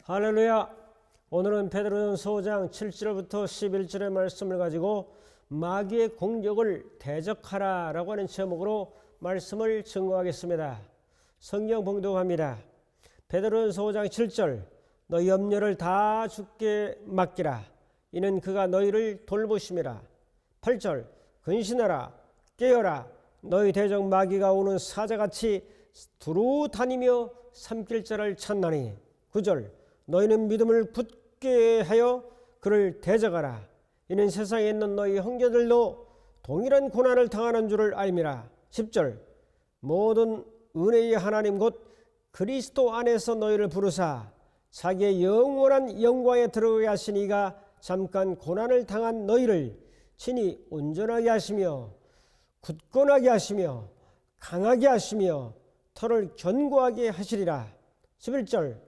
할렐루야. 오늘은 베드로전서 5장 7절부터 11절의 말씀을 가지고 마귀의 공격을 대적하라 라고 하는 제목으로 말씀을 증거하겠습니다. 성경 봉독합니다. 베드로전서 5장 7절, 너 염려를 다 주께 맡기라. 이는 그가 너희를 돌보심이라. 8절, 근신하라, 깨어라. 너희 대적 마귀가 오는 사자같이 두루 다니며 삼킬 자를 찾나니. 9절, 너희는 믿음을 굳게 하여 그를 대적하라. 이는 세상에 있는 너희 형제들도 동일한 고난을 당하는 줄을 알미라. 10절, 모든 은혜의 하나님 곧 그리스도 안에서 너희를 부르사 자기의 영원한 영광에 들어가게 하시니가 잠깐 고난을 당한 너희를 친히 온전하게 하시며 굳건하게 하시며 강하게 하시며 털을 견고하게 하시리라. 11절,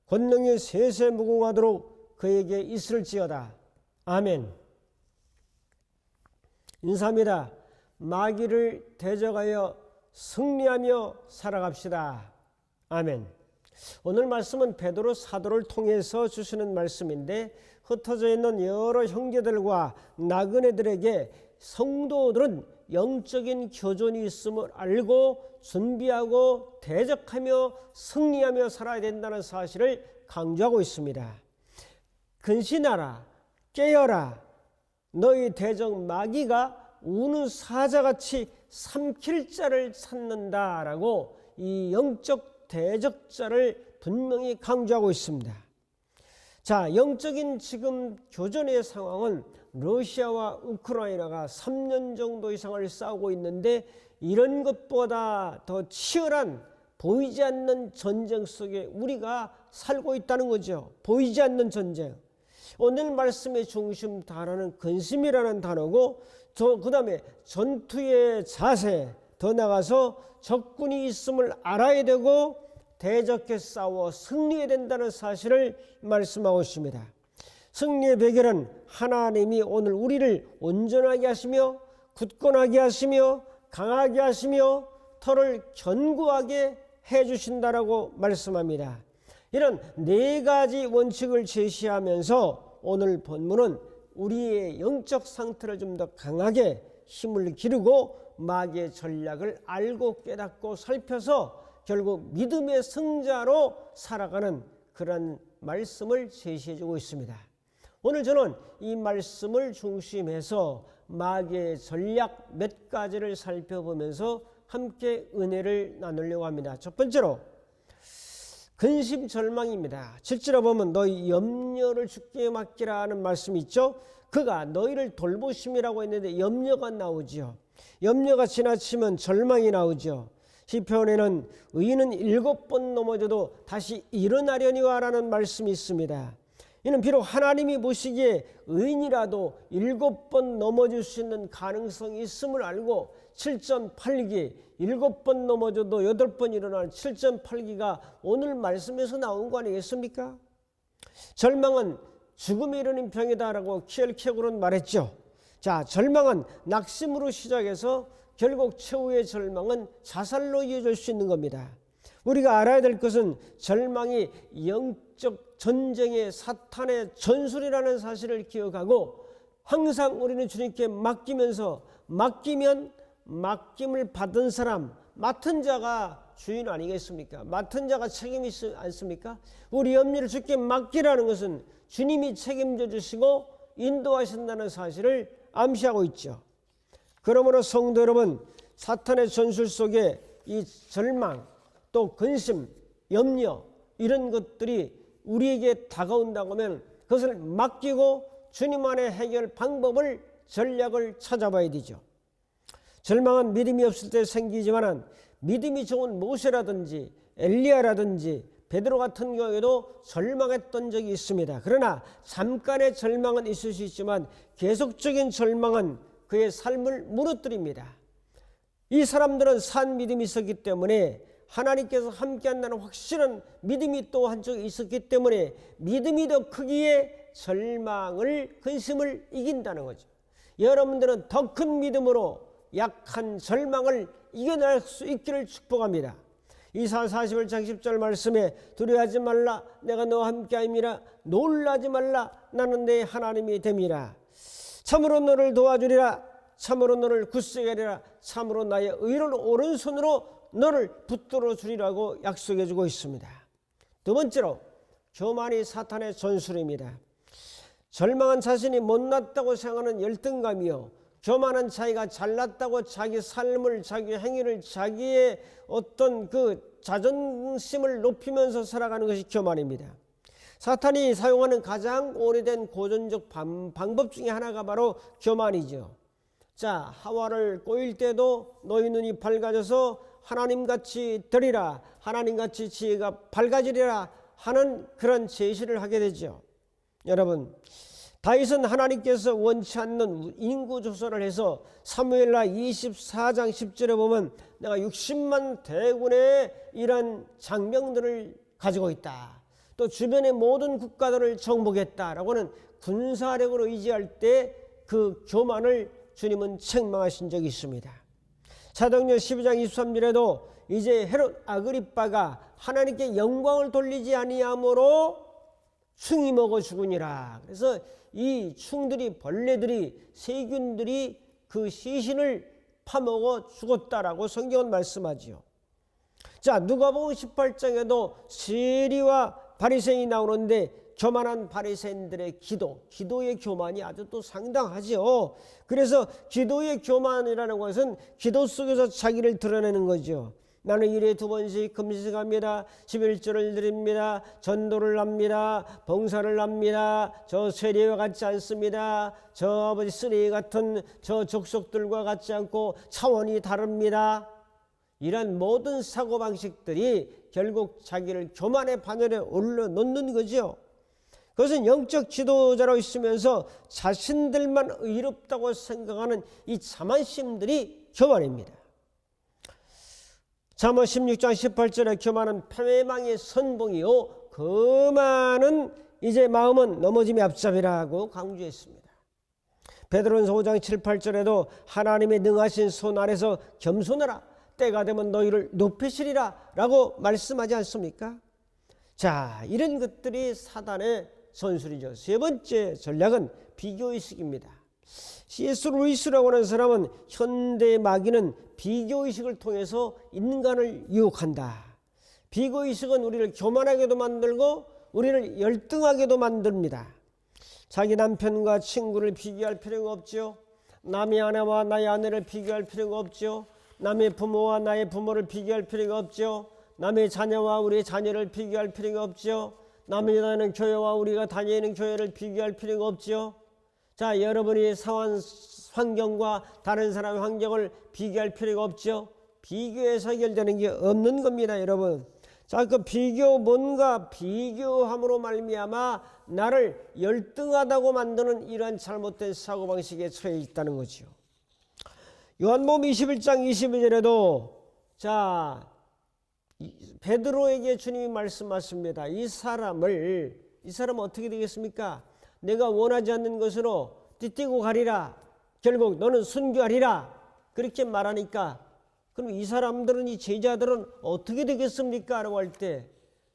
권능이 세세 무궁하도록 그에게 있을지어다. 아멘. 인사합니다. 마귀를 대적하여 승리하며 살아갑시다. 아멘. 오늘 말씀은 베드로 사도를 통해서 주시는 말씀인데, 흩어져 있는 여러 형제들과 나그네들에게 성도들은 영적인 교전이 있음을 알고 준비하고 대적하며 승리하며 살아야 된다는 사실을 강조하고 있습니다. 근신하라, 깨어라. 너희 대적 마귀가 우는 사자같이 삼킬 자를 찾는다라고 이 영적 대적자를 분명히 강조하고 있습니다. 자, 영적인 지금 교전의 상황은 러시아와 우크라이나가 3년 정도 이상을 싸우고 있는데, 이런 것보다 더 치열한 보이지 않는 전쟁 속에 우리가 살고 있다는 거죠. 보이지 않는 전쟁. 오늘 말씀의 중심 단어는 근심이라는 단어고, 그 다음에 전투의 자세, 더 나가서 적군이 있음을 알아야 되고 대적해 싸워 승리해야 된다는 사실을 말씀하고 있습니다. 승리의 비결은 하나님이 오늘 우리를 온전하게 하시며 굳건하게 하시며 강하게 하시며 털을 견고하게 해주신다라고 말씀합니다. 이런 네 가지 원칙을 제시하면서 오늘 본문은 우리의 영적 상태를 좀 더 강하게 힘을 기르고 마귀의 전략을 알고 깨닫고 살펴서 결국 믿음의 승자로 살아가는 그런 말씀을 제시해주고 있습니다. 오늘 저는 이 말씀을 중심해서 마귀의 전략 몇 가지를 살펴보면서 함께 은혜를 나누려고 합니다. 첫 번째로 근심 절망입니다. 7절에 보면 너희 염려를 주께 맡기라 하는 말씀이 있죠. 그가 너희를 돌보심이라고 했는데 염려가 나오죠. 염려가 지나치면 절망이 나오죠. 시편에는 의인은 7번 넘어져도 다시 일어나려니와 라는 말씀이 있습니다. 이는 비록 하나님이 보시기에 의인이라도 7번 넘어질 수 있는 가능성이 있음을 알고 7.8기 7번 넘어져도 8번 일어나는 7.8기가 오늘 말씀에서 나온 거 아니겠습니까? 절망은 죽음에 이르는 병이다라고 키엘케고르는 말했죠. 자, 절망은 낙심으로 시작해서 결국 최후의 절망은 자살로 이어질 수 있는 겁니다. 우리가 알아야 될 것은 절망이 영적 전쟁의 사탄의 전술이라는 사실을 기억하고 항상 우리는 주님께 맡기면서 맡기면 맡김을 받은 사람, 맡은 자가 주인 아니겠습니까? 맡은 자가 책임이 있지 않습니까? 우리 염려를 주께 맡기라는 것은 주님이 책임져 주시고 인도하신다는 사실을 암시하고 있죠. 그러므로 성도 여러분, 사탄의 전술 속에 이 절망, 또 근심, 염려 이런 것들이 우리에게 다가온다고 하면 그것을 맡기고 주님 안에 해결 방법을 전략을 찾아봐야 되죠. 절망은 믿음이 없을 때 생기지만 믿음이 좋은 모세라든지 엘리야라든지 베드로 같은 경우에도 절망했던 적이 있습니다. 그러나 잠깐의 절망은 있을 수 있지만 계속적인 절망은 그의 삶을 무너뜨립니다. 이 사람들은 산 믿음이 있었기 때문에 하나님께서 함께한다는 확실한 믿음이 또 한쪽에 있었기 때문에 믿음이 더 크기에 절망을, 근심을 이긴다는 거죠. 여러분들은 더 큰 믿음으로 약한 절망을 이겨낼 수 있기를 축복합니다. 이사야 41장 10절 말씀에 두려워하지 말라 내가 너와 함께함이라 놀라지 말라 나는 내 하나님이 됨이라. 참으로 너를 도와주리라 참으로 너를 굳세게 하리라 참으로 나의 의로운 오른손으로 너를 붙들어 주리라고 약속해 주고 있습니다. 두 번째로 교만이 사탄의 전술입니다. 절망한 자신이 못났다고 생각하는 열등감이요, 교만한 자기가 잘났다고 자기 삶을, 자기 행위를, 자기의 어떤 그 자존심을 높이면서 살아가는 것이 교만입니다. 사탄이 사용하는 가장 오래된 고전적 방법 중에 하나가 바로 교만이죠. 자, 하와를 꼬일 때도 너희 눈이 밝아져서 하나님같이 되리라, 하나님같이 지혜가 밝아지리라 하는 그런 제시를 하게 되죠. 여러분, 다윗은 하나님께서 원치 않는 인구 조사를 해서 사무엘하 24장 10절에 보면 내가 60만 대군의 이런 장병들을 가지고 있다, 또 주변의 모든 국가들을 정복했다라고 하는 군사력으로 의지할 때 그 교만을 주님은 책망하신 적이 있습니다. 사도행전 12장 23절에도 이제 헤롯 아그리빠가 하나님께 영광을 돌리지 아니함으로 충이 먹어 죽으니라. 그래서 이 충들이, 벌레들이, 세균들이 그 시신을 파먹어 죽었다라고 성경은 말씀하지요. 자, 누가복음 18장에도 세리와 바리새인이 나오는데 교만한 바리새인들의 기도의 교만이 아주 또 상당하죠. 그래서 기도의 교만이라는 것은 기도 속에서 자기를 드러내는 거죠. 나는 일에 2번씩 금식합니다. 11조를 드립니다. 전도를 합니다. 봉사를 합니다. 저 세리와 같지 않습니다. 저 아버지 쓰레기 같은 저 족속들과 같지 않고 차원이 다릅니다. 이런 모든 사고방식들이 결국 자기를 교만의 반열에 올려놓는 거죠. 그것은 영적 지도자로 있으면서 자신들만 의롭다고 생각하는 이 자만심들이 교만입니다. 잠언 16장 18절에 교만은 패망의 선봉이요 거만은 이제 마음은 넘어짐의 앞잡이라고 강조했습니다. 베드로전서 5장 7, 8절에도 하나님의 능하신 손 아래서 겸손하라 때가 되면 너희를 높이시리라 라고 말씀하지 않습니까? 자, 이런 것들이 사단의 전술이죠. 세 번째 전략은 비교의식입니다. C.S. 루이스라고 하는 사람은 현대 마귀는 비교의식을 통해서 인간을 유혹한다. 비교의식은 우리를 교만하게도 만들고 우리를 열등하게도 만듭니다. 자기 남편과 친구를 비교할 필요가 없죠. 남의 아내와 나의 아내를 비교할 필요가 없죠. 남의 부모와 나의 부모를 비교할 필요가 없죠. 남의 자녀와 우리의 자녀를 비교할 필요가 없죠. 남이 다니는 교회와 우리가 다니는 교회를 비교할 필요가 없죠. 자, 여러분이 사는 환경과 다른 사람의 환경을 비교할 필요가 없죠. 비교해서 해결되는 게 없는 겁니다, 여러분. 자, 그 뭔가 비교함으로 말미암아 나를 열등하다고 만드는 이러한 잘못된 사고방식에 처해 있다는 거죠. 요한복음 21장 22절에도 자, 베드로에게 주님이 말씀하십니다. 이 사람은 어떻게 되겠습니까? 내가 원하지 않는 것으로 띠띠고 가리라. 결국 너는 순교하리라. 그렇게 말하니까 그럼 이 사람들은, 이 제자들은 어떻게 되겠습니까? 라고 할 때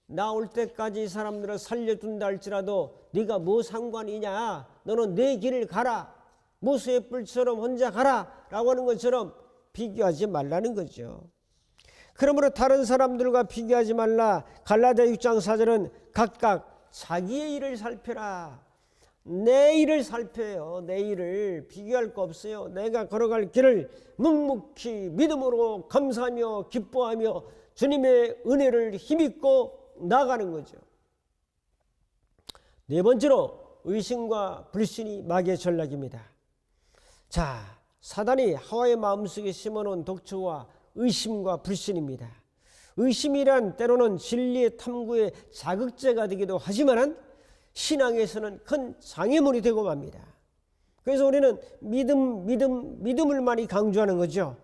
나올 때까지 이 사람들을 살려준다 할지라도 네가 뭐 상관이냐? 너는 내 길을 가라. 모세의 뿔처럼 혼자 가라. 라고 하는 것처럼 비교하지 말라는 거죠. 그러므로 다른 사람들과 비교하지 말라. 갈라디아 6장 4절은 각각 자기의 일을 살펴라. 내 일을 살펴요. 내 일을 비교할 거 없어요. 내가 걸어갈 길을 묵묵히 믿음으로 감사하며 기뻐하며 주님의 은혜를 힘입고 나가는 거죠. 네 번째로 의심과 불신이 마귀의 전략입니다. 자, 사단이 하와의 마음속에 심어놓은 독초와 의심과 불신입니다. 의심이란 때로는 진리의 탐구의 자극제가 되기도 하지만 신앙에서는 큰 장애물이 되고 맙니다. 그래서 우리는 믿음을 많이 강조하는 거죠.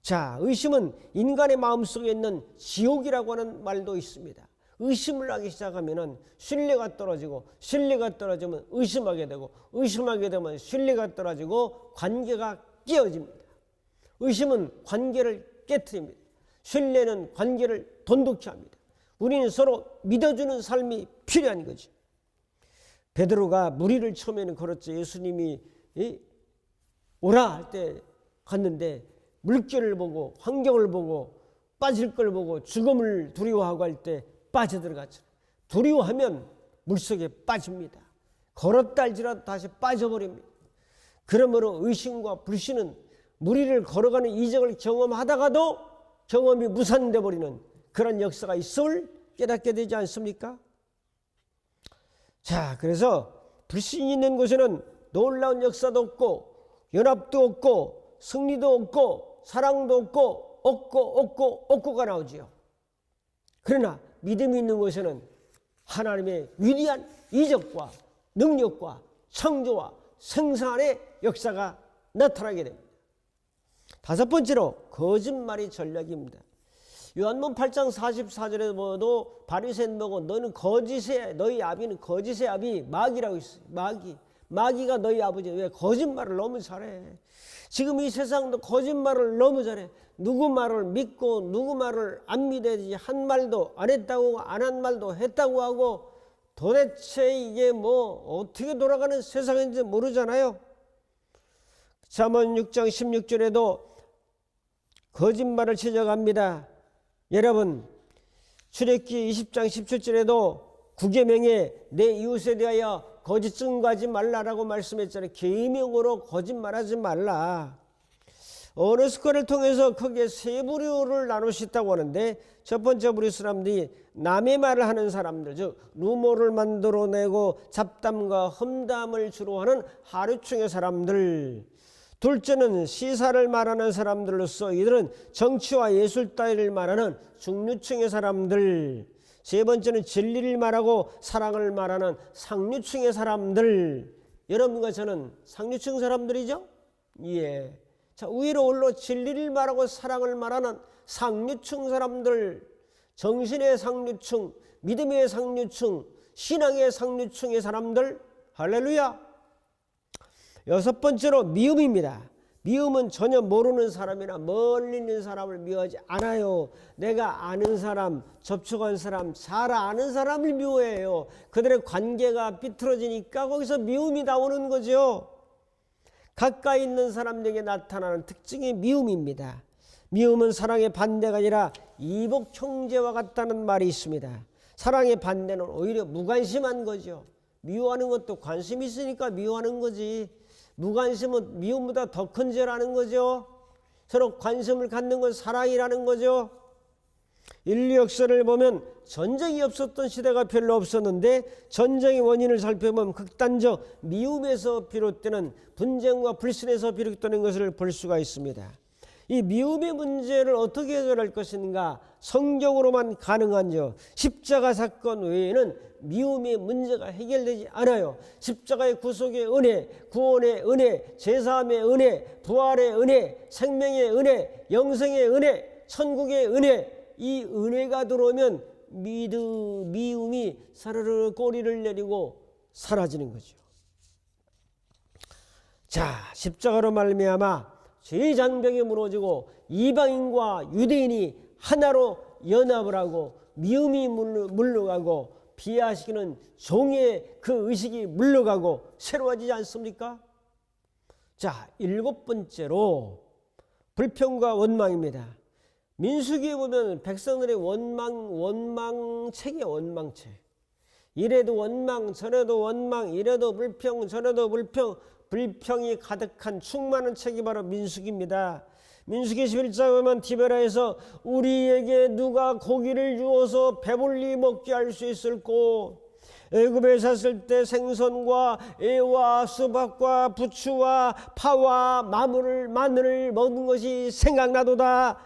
자, 의심은 인간의 마음속에 있는 지옥이라고 하는 말도 있습니다. 의심을 하기 시작하면 신뢰가 떨어지고, 신뢰가 떨어지면 의심하게 되고, 의심하게 되면 신뢰가 떨어지고 관계가 깨어집니다. 의심은 관계를 깨트립니다. 신뢰는 관계를 돈독히 합니다. 우리는 서로 믿어주는 삶이 필요한 거죠. 베드로가 무리를 처음에는 걸었죠. 예수님이 오라 할 때 갔는데 물결을 보고 환경을 보고 빠질 걸 보고 죽음을 두려워하고 할 때 빠져들어갔죠. 두려워하면 물속에 빠집니다. 걸었다 할지라도 다시 빠져버립니다. 그러므로 의심과 불신은 무리를 걸어가는 이적을 경험하다가도 경험이 무산돼 버리는 그런 역사가 있음을 깨닫게 되지 않습니까? 자, 그래서 불신이 있는 곳에는 놀라운 역사도 없고 연합도 없고 승리도 없고 사랑도 없고가 나오지요. 그러나 믿음이 있는 곳에는 하나님의 위대한 이적과 능력과 창조와 생산의 역사가 나타나게 됩니다. 다섯 번째로 거짓말이 전략입니다. 요한복음 8장 44절에 보도 바리새인 보고 너는 거짓의 너희 아비는 거짓의 아비 마귀라고 있어요. 마귀가 너희 아버지. 왜? 거짓말을 너무 잘해. 지금 이 세상도 거짓말을 너무 잘해. 누구 말을 믿고 누구 말을 안 믿어야지. 한 말도 안 했다고 안 한 말도 했다고 하고 도대체 이게 뭐 어떻게 돌아가는 세상인지 모르잖아요. 잠언 6장 16절에도 거짓말을 지적합니다. 여러분 출애굽기 20장 17절에도 구계명에 내 이웃에 대하여 거짓 증거하지 말라라고 말씀했잖아요. 계명으로 거짓말하지 말라. 어느스커를 통해서 크게 세 부류를 나누셨다고 하는데 첫 번째 부류 사람들이 남의 말을 하는 사람들, 즉 루머를 만들어내고 잡담과 험담을 주로 하는 하류층의 사람들. 둘째는 시사를 말하는 사람들로서 이들은 정치와 예술 따위를 말하는 중류층의 사람들. 세 번째는 진리를 말하고 사랑을 말하는 상류층의 사람들. 여러분과 저는 상류층 사람들이죠? 예. 자, 위로 올라 진리를 말하고 사랑을 말하는 상류층 사람들, 정신의 상류층, 믿음의 상류층, 신앙의 상류층의 사람들. 할렐루야. 여섯 번째로 미움입니다. 미움은 전혀 모르는 사람이나 멀리 있는 사람을 미워하지 않아요. 내가 아는 사람, 접촉한 사람, 잘 아는 사람을 미워해요. 그들의 관계가 삐뚤어지니까 거기서 미움이 나오는 거죠. 가까이 있는 사람에게 나타나는 특징이 미움입니다. 미움은 사랑의 반대가 아니라 이복 형제와 같다는 말이 있습니다. 사랑의 반대는 오히려 무관심한 거죠. 미워하는 것도 관심이 있으니까 미워하는 거지. 무관심은 미움보다 더 큰 죄라는 거죠. 서로 관심을 갖는 건 사랑이라는 거죠. 인류 역사를 보면 전쟁이 없었던 시대가 별로 없었는데 전쟁의 원인을 살펴보면 극단적 미움에서 비롯되는 분쟁과 불신에서 비롯되는 것을 볼 수가 있습니다. 이 미움의 문제를 어떻게 해결할 것인가? 성경으로만 가능한죠. 십자가 사건 외에는 미움의 문제가 해결되지 않아요. 십자가의 구속의 은혜, 구원의 은혜, 제사함의 은혜, 부활의 은혜, 생명의 은혜, 영생의 은혜, 천국의 은혜, 이 은혜가 들어오면 미움이 사르르 꼬리를 내리고 사라지는 거죠. 자, 십자가로 말미암아 죄의 장벽이 무너지고 이방인과 유대인이 하나로 연합을 하고 미움이 물러가고 비하시기는 종의 그 의식이 물러가고 새로워지지 않습니까? 자, 일곱 번째로 불평과 원망입니다. 민수기에 보면 백성들의 원망책이에요. 원망책. 이래도 원망, 저래도 원망, 이래도 불평, 저래도 불평, 불평이 가득한 충만한 책이 바로 민수기입니다. 민수기 11장에 보면 디베라에서 우리에게 누가 고기를 주어서 배불리 먹게 할 수 있을꼬? 애굽에 샀을 때 생선과 애와 수박과 부추와 파와 마늘을 먹는 것이 생각나도다.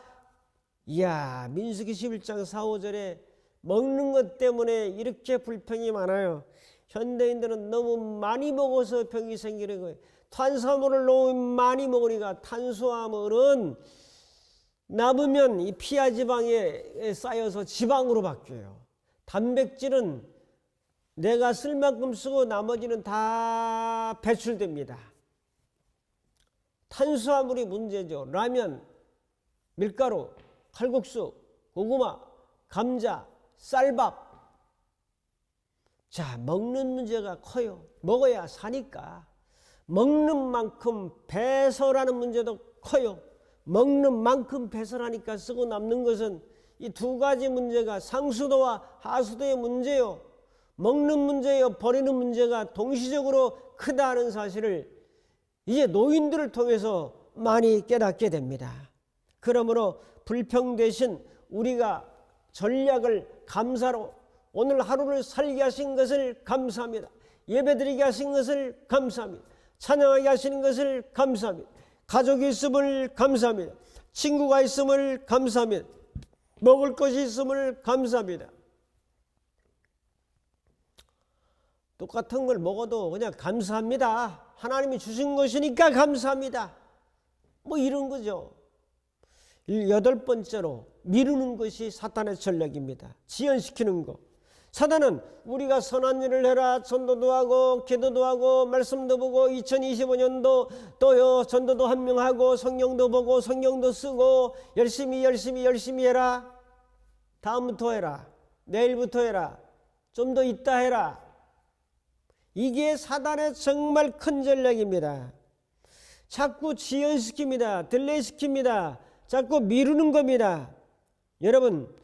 이야, 민수기 11장 4, 5절에 먹는 것 때문에 이렇게 불평이 많아요. 현대인들은 너무 많이 먹어서 병이 생기는 거예요. 탄수화물을 너무 많이 먹으니까 탄수화물은 남으면 이 피하 지방에 쌓여서 지방으로 바뀌어요. 단백질은 내가 쓸 만큼 쓰고 나머지는 다 배출됩니다. 탄수화물이 문제죠. 라면, 밀가루, 칼국수, 고구마, 감자, 쌀밥. 자, 먹는 문제가 커요. 먹어야 사니까. 먹는 만큼 배설하는 문제도 커요. 먹는 만큼 배설하니까 쓰고 남는 것은 이 두 가지 문제가 상수도와 하수도의 문제요. 먹는 문제요, 버리는 문제가 동시적으로 크다는 사실을 이제 노인들을 통해서 많이 깨닫게 됩니다. 그러므로 불평 대신 우리가 전략을 감사로 오늘 하루를 살게 하신 것을 감사합니다. 예배드리게 하신 것을 감사합니다. 찬양하게 하시는 것을 감사합니다. 가족이 있음을 감사합니다. 친구가 있음을 감사합니다. 먹을 것이 있음을 감사합니다. 똑같은 걸 먹어도 그냥 감사합니다. 하나님이 주신 것이니까 감사합니다. 뭐 이런 거죠. 8번째로 미루는 것이 사탄의 전략입니다. 지연시키는 거. 사단은 우리가 선한 일을 해라, 전도도 하고 기도도 하고 말씀도 보고 2025년도 또 전도도 한 명 하고 성경도 보고 성경도 쓰고 열심히 해라. 다음부터 해라. 내일부터 해라. 좀 더 있다 해라. 이게 사단의 정말 큰 전략입니다. 자꾸 지연시킵니다. 딜레이시킵니다. 자꾸 미루는 겁니다. 여러분,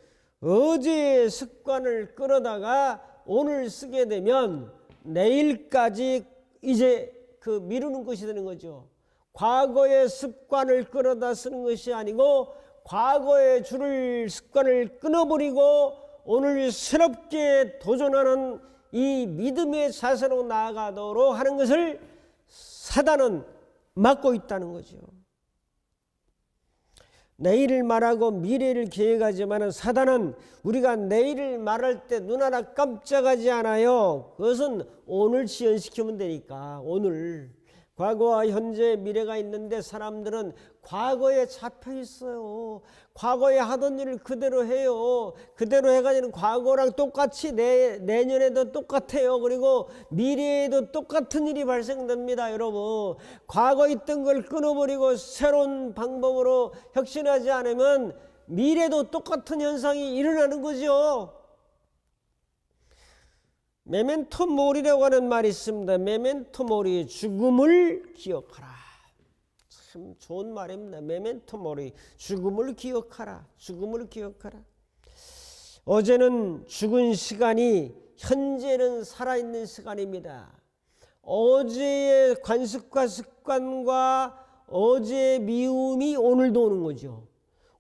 어제의 습관을 끌어다가 오늘 쓰게 되면 내일까지 이제 그 미루는 것이 되는 거죠. 과거의 습관을 끌어다 쓰는 것이 아니고 과거의 줄을 습관을 끊어버리고 오늘 새롭게 도전하는 이 믿음의 자세로 나아가도록 하는 것을 사단은 막고 있다는 거죠. 내일을 말하고 미래를 계획하지만 사단은 우리가 내일을 말할 때 눈 하나 깜짝하지 않아요. 그것은 오늘 지연시키면 되니까. 오늘 과거와 현재 미래가 있는데 사람들은 과거에 잡혀 있어요. 과거에 하던 일을 그대로 해요. 그대로 해가지고 과거랑 똑같이 내년에도 똑같아요. 그리고 미래에도 똑같은 일이 발생됩니다. 여러분, 과거에 있던 걸 끊어버리고 새로운 방법으로 혁신하지 않으면 미래도 똑같은 현상이 일어나는 거죠. 메멘토 모리라고 하는 말이 있습니다. 메멘토 모리, 죽음을 기억하라. 참 좋은 말입니다. 메멘토 모리, 죽음을 기억하라. 죽음을 기억하라. 어제는 죽은 시간이 현재는 살아있는 시간입니다. 어제의 관습과 습관과 어제의 미움이 오늘도 오는 거죠.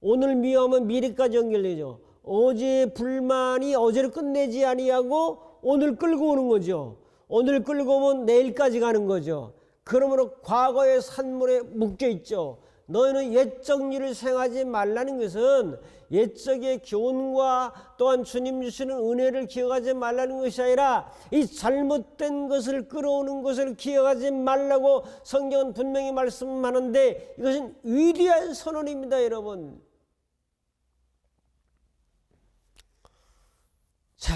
오늘 미움은 미래까지 연결되죠. 어제의 불만이 어제를 끝내지 아니하고 오늘 끌고 오는 거죠. 오늘 끌고 오면 내일까지 가는 거죠. 그러므로 과거의 산물에 묶여 있죠. 너희는 옛적 일을 생각하지 말라는 것은 옛적의 교훈과 또한 주님 주시는 은혜를 기억하지 말라는 것이 아니라 이 잘못된 것을 끌어오는 것을 기억하지 말라고 성경은 분명히 말씀하는데 이것은 위대한 선언입니다, 여러분. 자,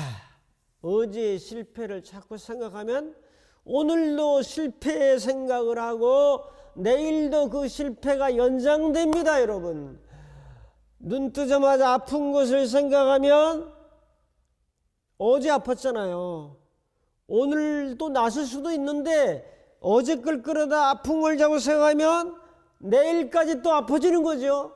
어제의 실패를 자꾸 생각하면 오늘도 실패의 생각을 하고 내일도 그 실패가 연장됩니다, 여러분. 눈 뜨자마자 아픈 것을 생각하면 어제 아팠잖아요. 오늘도 났을 수도 있는데 어제 걸 끌어다 아픈 걸 자꾸 생각하면 내일까지 또 아파지는 거죠.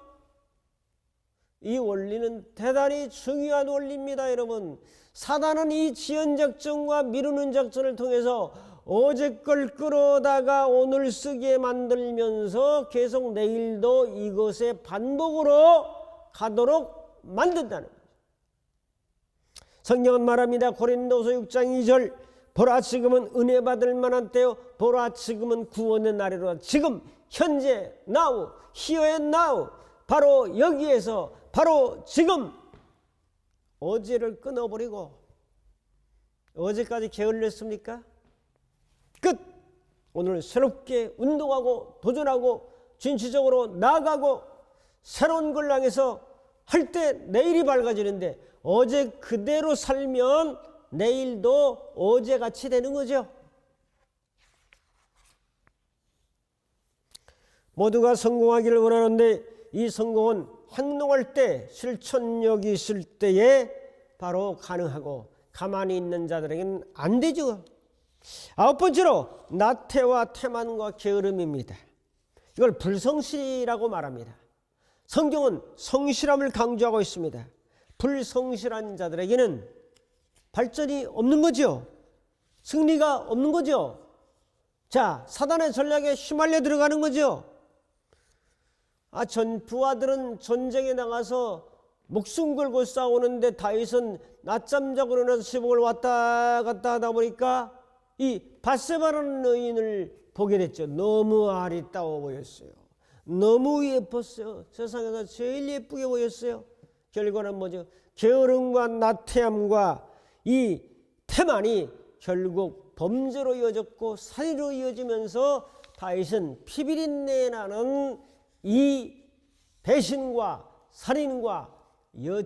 이 원리는 대단히 중요한 원리입니다, 여러분. 사단은 이 지연작전과 미루는 작전을 통해서 어제 걸 끌어다가 오늘 쓰게 만들면서 계속 내일도 이것의 반복으로 가도록 만든다는 거죠. 성경은 말합니다. 고린도서 6장 2절, 보라 지금은 은혜 받을 만한 때요, 보라 지금은 구원의 날이로다. 지금 현재 now, here and now, 바로 여기에서 바로 지금 어제를 끊어버리고 어제까지 게을렀습니까? 끝! 오늘 새롭게 운동하고 도전하고 진취적으로 나아가고 새로운 걸 향해서 할 때 내일이 밝아지는데 어제 그대로 살면 내일도 어제같이 되는 거죠. 모두가 성공하기를 원하는데 이 성공은 행동할 때, 실천력이 있을 때에 바로 가능하고 가만히 있는 자들에게는 안 되죠. 아홉 번째로 나태와 태만과 게으름입니다. 이걸 불성실이라고 말합니다. 성경은 성실함을 강조하고 있습니다. 불성실한 자들에게는 발전이 없는 거죠. 승리가 없는 거죠. 자, 사단의 전략에 휘말려 들어가는 거죠. 부하들은 전쟁에 나가서 목숨 걸고 싸우는데 다윗은 낮잠 자고 일어나서 지붕을 왔다 갔다 하다 보니까 이 밧세바라는 여인을 보게 됐죠. 너무 아리따워 보였어요. 너무 예뻤어요. 세상에서 제일 예쁘게 보였어요. 결과는 뭐죠? 게으름과 나태함과 이 태만이 결국 범죄로 이어졌고 살인으로 이어지면서 다윗은 피비린내 나는 이 배신과 살인과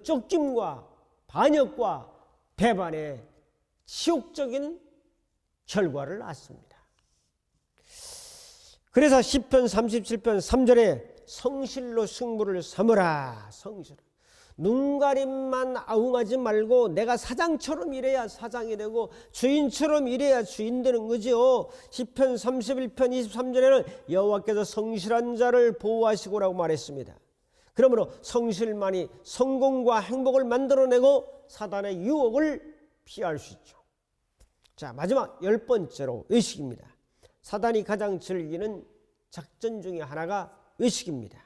쫓김과 반역과 배반의 치욕적인 결과를 낳습니다. 그래서 시편 37편 3절에 성실로 승부를 삼으라. 성실. 눈가림만 아웅하지 말고 내가 사장처럼 일해야 사장이 되고 주인처럼 일해야 주인 되는 거죠. 시편 31편 23절에는 여호와께서 성실한 자를 보호하시고라고 말했습니다. 그러므로 성실만이 성공과 행복을 만들어내고 사단의 유혹을 피할 수 있죠. 자, 마지막 10번째로 의식입니다. 사단이 가장 즐기는 작전 중에 하나가 의식입니다.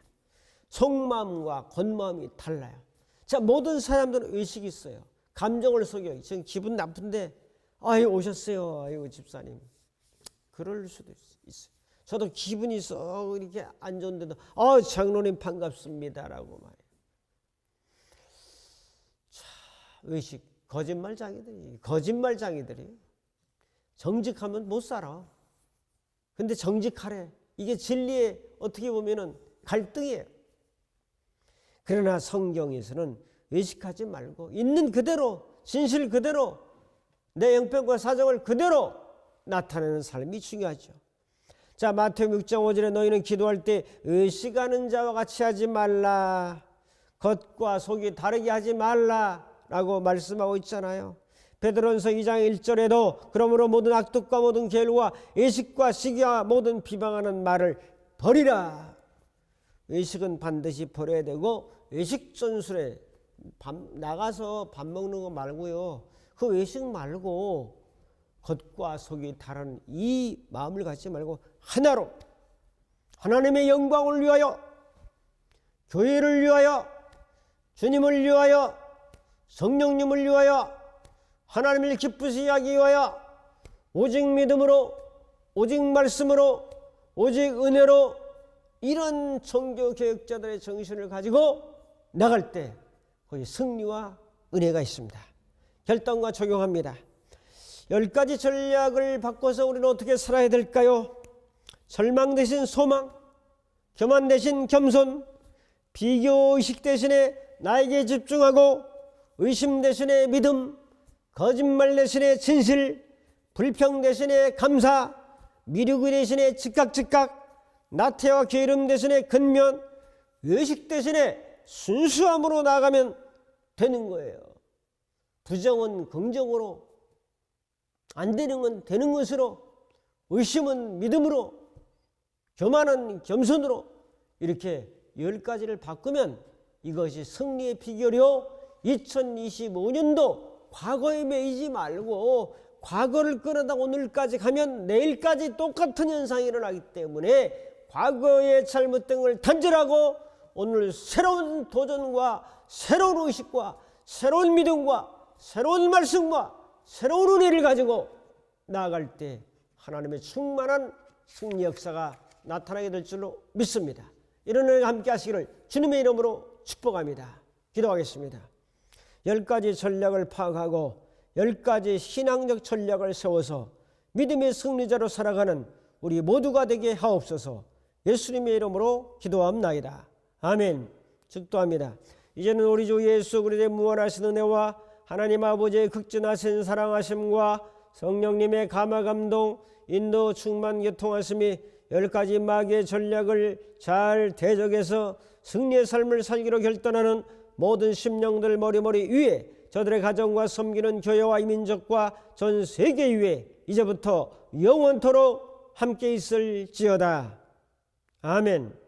속마음과 겉마음이 달라요. 자, 모든 사람들은 의식이 있어요. 감정을 속여요. 지금 기분 나쁜데 아유 오셨어요. 아유 집사님. 그럴 수도 있어요. 저도 기분이 썩 이렇게 안 좋은데도 장로님 반갑습니다라고 말해요. 자, 의식 거짓말장이들이 정직하면 못 살아. 근데 정직하래. 이게 진리의 어떻게 보면은 갈등이에요. 그러나 성경에서는 의식하지 말고 있는 그대로 진실 그대로 내 형편과 사정을 그대로 나타내는 삶이 중요하죠. 자, 마태복음 6장 5절에 너희는 기도할 때 의식하는 자와 같이 하지 말라. 겉과 속이 다르게 하지 말라라고 말씀하고 있잖아요. 베드로전서 2장 1절에도 그러므로 모든 악독과 모든 계율과 의식과 시기와 모든 비방하는 말을 버리라. 의식은 반드시 버려야 되고 의식 전술에 나가서 밥 먹는 거 말고요. 그 의식 말고 겉과 속이 다른 이 마음을 갖지 말고 하나로 하나님의 영광을 위하여 교회를 위하여 주님을 위하여 성령님을 위하여 하나님을 기쁘시게 하기 위하여 오직 믿음으로 오직 말씀으로 오직 은혜로 이런 종교개혁자들의 정신을 가지고 나갈 때 거기 승리와 은혜가 있습니다. 결단과 적용합니다. 10가지 전략을 바꿔서 우리는 어떻게 살아야 될까요? 절망 대신 소망, 교만 대신 겸손, 비교의식 대신에 나에게 집중하고 의심 대신에 믿음, 거짓말 대신에 진실, 불평 대신에 감사, 미루기 대신에 즉각, 나태와 게으름 대신에 근면, 의식 대신에 순수함으로 나아가면 되는 거예요. 부정은 긍정으로, 안 되는 건 되는 것으로, 의심은 믿음으로, 교만은 겸손으로 이렇게 10가지를 바꾸면 이것이 승리의 비결이요. 2025년도 과거에 매이지 말고 과거를 끌어다 오늘까지 가면 내일까지 똑같은 현상이 일어나기 때문에 과거의 잘못된 걸 단절하고 오늘 새로운 도전과 새로운 의식과 새로운 믿음과 새로운 말씀과 새로운 은혜를 가지고 나아갈 때 하나님의 충만한 승리 역사가 나타나게 될 줄로 믿습니다. 이런 은혜가 함께 하시기를 주님의 이름으로 축복합니다. 기도하겠습니다. 10가지 전략을 파악하고 10가지 신앙적 전략을 세워서 믿음의 승리자로 살아가는 우리 모두가 되게 하옵소서. 예수님의 이름으로 기도합나이다. 아멘. 축도합니다. 이제는 우리 주 예수 그리스도의 무한하신 은혜와 하나님 아버지의 극진하신 사랑하심과 성령님의 감화 감동 인도 충만 교통하심이 10가지 마귀의 전략을 잘 대적해서 승리의 삶을 살기로 결단하는 모든 심령들 머리머리 위에, 저들의 가정과 섬기는 교회와 이민족과 전 세계 위에 이제부터 영원토록 함께 있을지어다. 아멘.